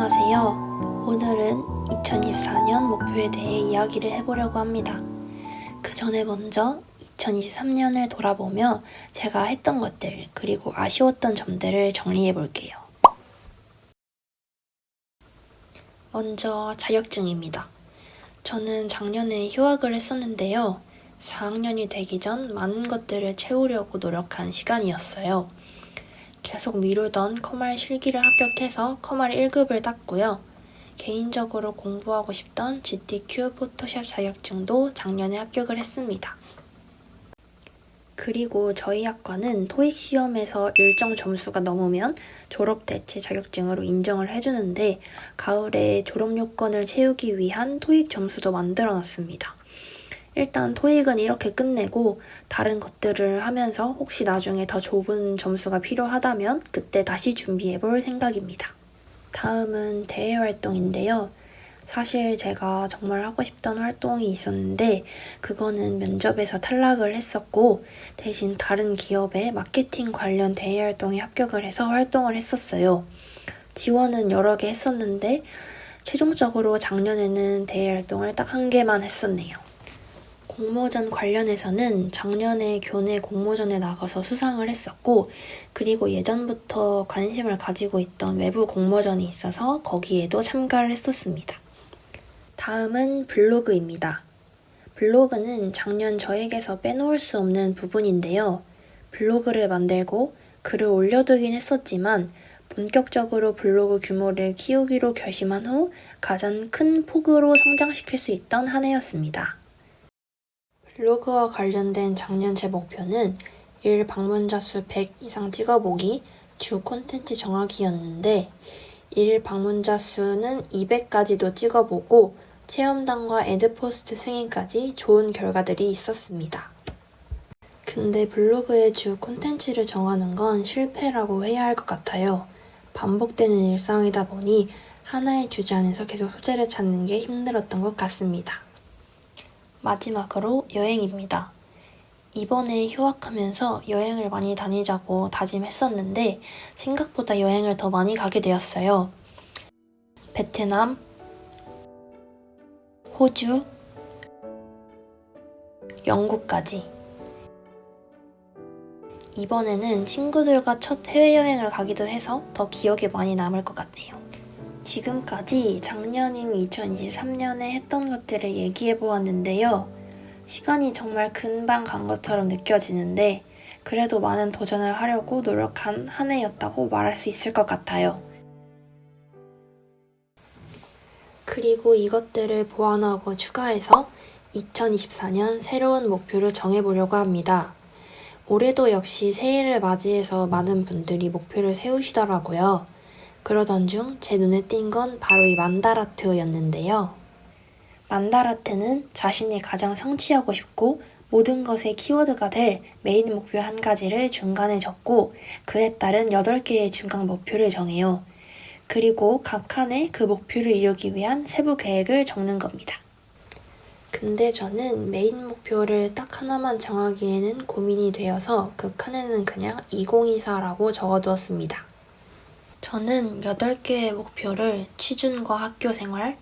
안녕하세요. 오늘은 2024년 목표에 대해 이야기를 해보려고 합니다. 그 전에 먼저 2023년을 돌아보며 제가 했던 것들, 그리고 아쉬웠던 점들을 정리해 볼게요. 먼저 자격증입니다. 저는 작년에 휴학을 했었는데요. 4학년이 되기 전 많은 것들을 채우려고 노력한 시간이었어요. 계속 미루던 커말 실기를 합격해서 커말 1급을 땄고요. 개인적으로 공부하고 싶던 GTQ 포토샵 자격증도 작년에 합격을 했습니다. 그리고 저희 학과는 토익 시험에서 일정 점수가 넘으면 졸업 대체 자격증으로 인정을 해주는데 가을에 졸업 요건을 채우기 위한 토익 점수도 만들어 놨습니다. 일단 토익은 이렇게 끝내고 다른 것들을 하면서 혹시 나중에 더 좋은 점수가 필요하다면 그때 다시 준비해 볼 생각입니다. 다음은 대외 활동인데요. 사실 제가 정말 하고 싶던 활동이 있었는데 그거는 면접에서 탈락을 했었고 대신 다른 기업의 마케팅 관련 대외 활동에 합격을 해서 활동을 했었어요. 지원은 여러 개 했었는데 최종적으로 작년에는 대외 활동을 딱 한 개만 했었네요. 공모전 관련해서는 작년에 교내 공모전에 나가서 수상을 했었고 그리고 예전부터 관심을 가지고 있던 외부 공모전이 있어서 거기에도 참가를 했었습니다. 다음은 블로그입니다. 블로그는 작년 저에게서 빼놓을 수 없는 부분인데요. 블로그를 만들고 글을 올려두긴 했었지만 본격적으로 블로그 규모를 키우기로 결심한 후 가장 큰 폭으로 성장시킬 수 있던 한 해였습니다. 블로그와 관련된 작년 제 목표는 일 방문자 수 100 이상 찍어보기, 주 콘텐츠 정하기였는데 일 방문자 수는 200까지도 찍어보고 체험단과 애드포스트 승인까지 좋은 결과들이 있었습니다. 근데 블로그의 주 콘텐츠를 정하는 건 실패라고 해야 할 것 같아요. 반복되는 일상이다 보니 하나의 주제 안에서 계속 소재를 찾는 게 힘들었던 것 같습니다. 마지막으로 여행입니다. 이번에 휴학하면서 여행을 많이 다니자고 다짐했었는데 생각보다 여행을 더 많이 가게 되었어요. 베트남, 호주, 영국까지. 이번에는 친구들과 첫 해외여행을 가기도 해서 더 기억에 많이 남을 것 같네요. 지금까지 작년인 2023년에 했던 것들을 얘기해 보았는데요. 시간이 정말 금방 간 것처럼 느껴지는데 그래도 많은 도전을 하려고 노력한 한 해였다고 말할 수 있을 것 같아요. 그리고 이것들을 보완하고 추가해서 2024년 새로운 목표를 정해보려고 합니다. 올해도 역시 새해를 맞이해서 많은 분들이 목표를 세우시더라고요. 그러던 중 제 눈에 띈 건 바로 이 만다라트였는데요. 만다라트는 자신이 가장 성취하고 싶고 모든 것의 키워드가 될 메인 목표 한 가지를 중간에 적고 그에 따른 8개의 중간 목표를 정해요. 그리고 각 칸에 그 목표를 이루기 위한 세부 계획을 적는 겁니다. 근데 저는 메인 목표를 딱 하나만 정하기에는 고민이 되어서 그 칸에는 그냥 2024라고 적어두었습니다. 저는 8개의 목표를 취준과 학교생활,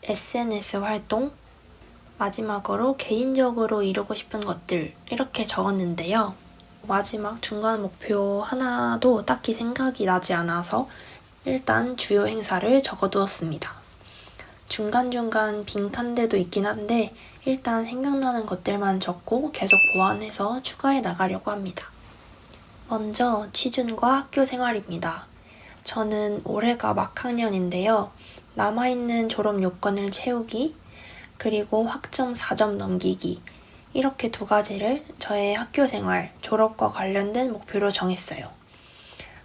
SNS 활동, 마지막으로 개인적으로 이루고 싶은 것들 이렇게 적었는데요. 마지막 중간 목표 하나도 딱히 생각이 나지 않아서 일단 주요 행사를 적어두었습니다. 중간중간 빈칸들도 있긴 한데 일단 생각나는 것들만 적고 계속 보완해서 추가해 나가려고 합니다. 먼저 취준과 학교생활입니다. 저는 올해가 막학년인데요. 남아있는 졸업 요건을 채우기, 그리고 학점 4점 넘기기 이렇게 2가지를 저의 학교생활, 졸업과 관련된 목표로 정했어요.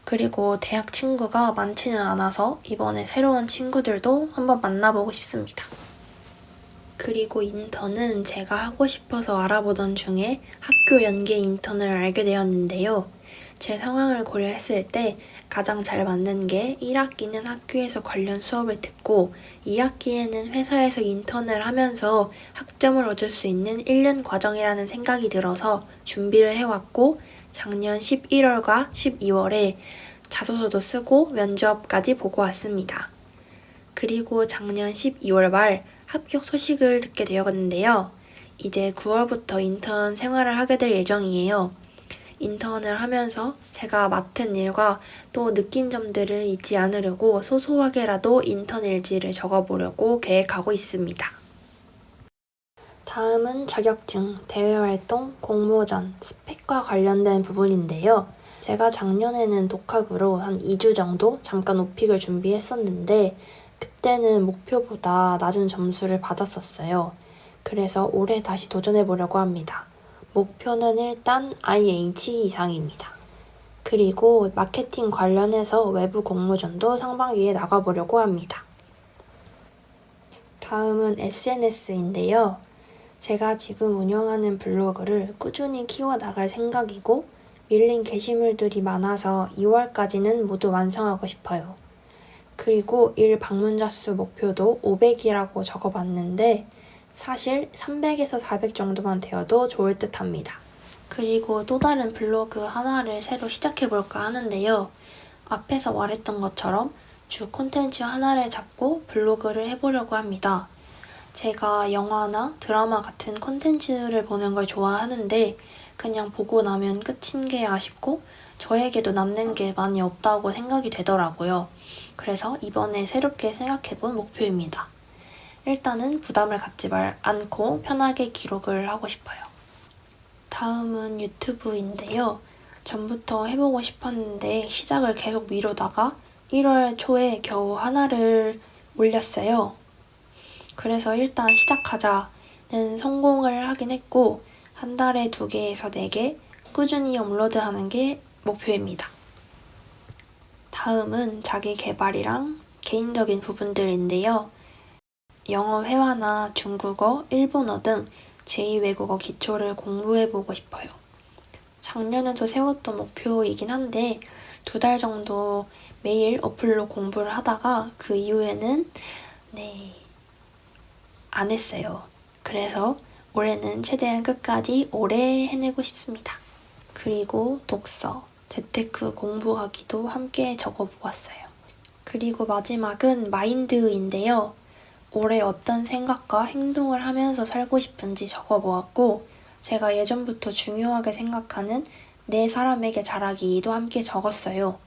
그리고 대학 친구가 많지는 않아서 이번에 새로운 친구들도 한번 만나보고 싶습니다. 그리고 인턴은 제가 하고 싶어서 알아보던 중에 학교 연계 인턴을 알게 되었는데요. 제 상황을 고려했을 때 가장 잘 맞는 게 1학기는 학교에서 관련 수업을 듣고 2학기에는 회사에서 인턴을 하면서 학점을 얻을 수 있는 1년 과정이라는 생각이 들어서 준비를 해왔고 작년 11월과 12월에 자소서도 쓰고 면접까지 보고 왔습니다. 그리고 작년 12월 말 합격 소식을 듣게 되었는데요. 이제 9월부터 인턴 생활을 하게 될 예정이에요. 인턴을 하면서 제가 맡은 일과 또 느낀 점들을 잊지 않으려고 소소하게라도 인턴 일지를 적어보려고 계획하고 있습니다. 다음은 자격증, 대외활동, 공모전, 스펙과 관련된 부분인데요. 제가 작년에는 독학으로 한 2주 정도 잠깐 오픽을 준비했었는데 그때는 목표보다 낮은 점수를 받았었어요. 그래서 올해 다시 도전해보려고 합니다. 목표는 일단 IH 이상입니다. 그리고 마케팅 관련해서 외부 공모전도 상반기에 나가보려고 합니다. 다음은 SNS인데요. 제가 지금 운영하는 블로그를 꾸준히 키워나갈 생각이고 밀린 게시물들이 많아서 2월까지는 모두 완성하고 싶어요. 그리고 일 방문자 수 목표도 500이라고 적어봤는데 사실 300에서 400 정도만 되어도 좋을 듯 합니다. 그리고 또 다른 블로그 하나를 새로 시작해볼까 하는데요. 앞에서 말했던 것처럼 주 콘텐츠 하나를 잡고 블로그를 해보려고 합니다. 제가 영화나 드라마 같은 콘텐츠를 보는 걸 좋아하는데 그냥 보고 나면 끝인 게 아쉽고 저에게도 남는 게 많이 없다고 생각이 되더라고요. 그래서 이번에 새롭게 생각해본 목표입니다. 일단은 부담을 갖지 않고 편하게 기록을 하고 싶어요. 다음은 유튜브인데요. 전부터 해보고 싶었는데 시작을 계속 미루다가 1월 초에 겨우 하나를 올렸어요. 그래서 일단 시작하자는 성공을 하긴 했고 한 달에 2개에서 4개 꾸준히 업로드하는 게 목표입니다. 다음은 자기 개발이랑 개인적인 부분들인데요. 영어 회화나 중국어, 일본어 등 제2외국어 기초를 공부해보고 싶어요. 작년에도 세웠던 목표이긴 한데 2달 정도 매일 어플로 공부를 하다가 그 이후에는 안 했어요. 그래서 올해는 최대한 끝까지 오래 해내고 싶습니다. 그리고 독서, 재테크 공부하기도 함께 적어보았어요. 그리고 마지막은 마인드인데요. 올해 어떤 생각과 행동을 하면서 살고 싶은지 적어보았고 제가 예전부터 중요하게 생각하는 내 사람에게 잘하기도 함께 적었어요.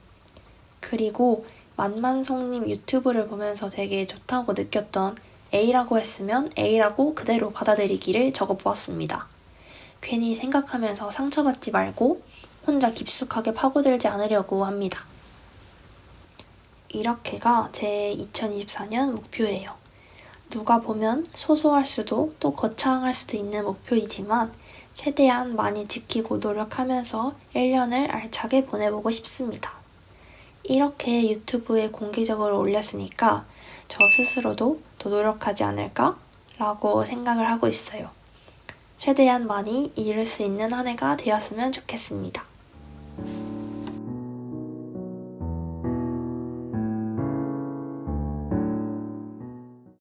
그리고 만만송님 유튜브를 보면서 되게 좋다고 느꼈던 A라고 했으면 A라고 그대로 받아들이기를 적어보았습니다. 괜히 생각하면서 상처받지 말고 혼자 깊숙하게 파고들지 않으려고 합니다. 이렇게가 제 2024년 목표예요. 누가 보면 소소할 수도 또 거창할 수도 있는 목표이지만 최대한 많이 지키고 노력하면서 1년을 알차게 보내보고 싶습니다. 이렇게 유튜브에 공개적으로 올렸으니까 저 스스로도 더 노력하지 않을까? 라고 생각을 하고 있어요. 최대한 많이 이룰 수 있는 한 해가 되었으면 좋겠습니다.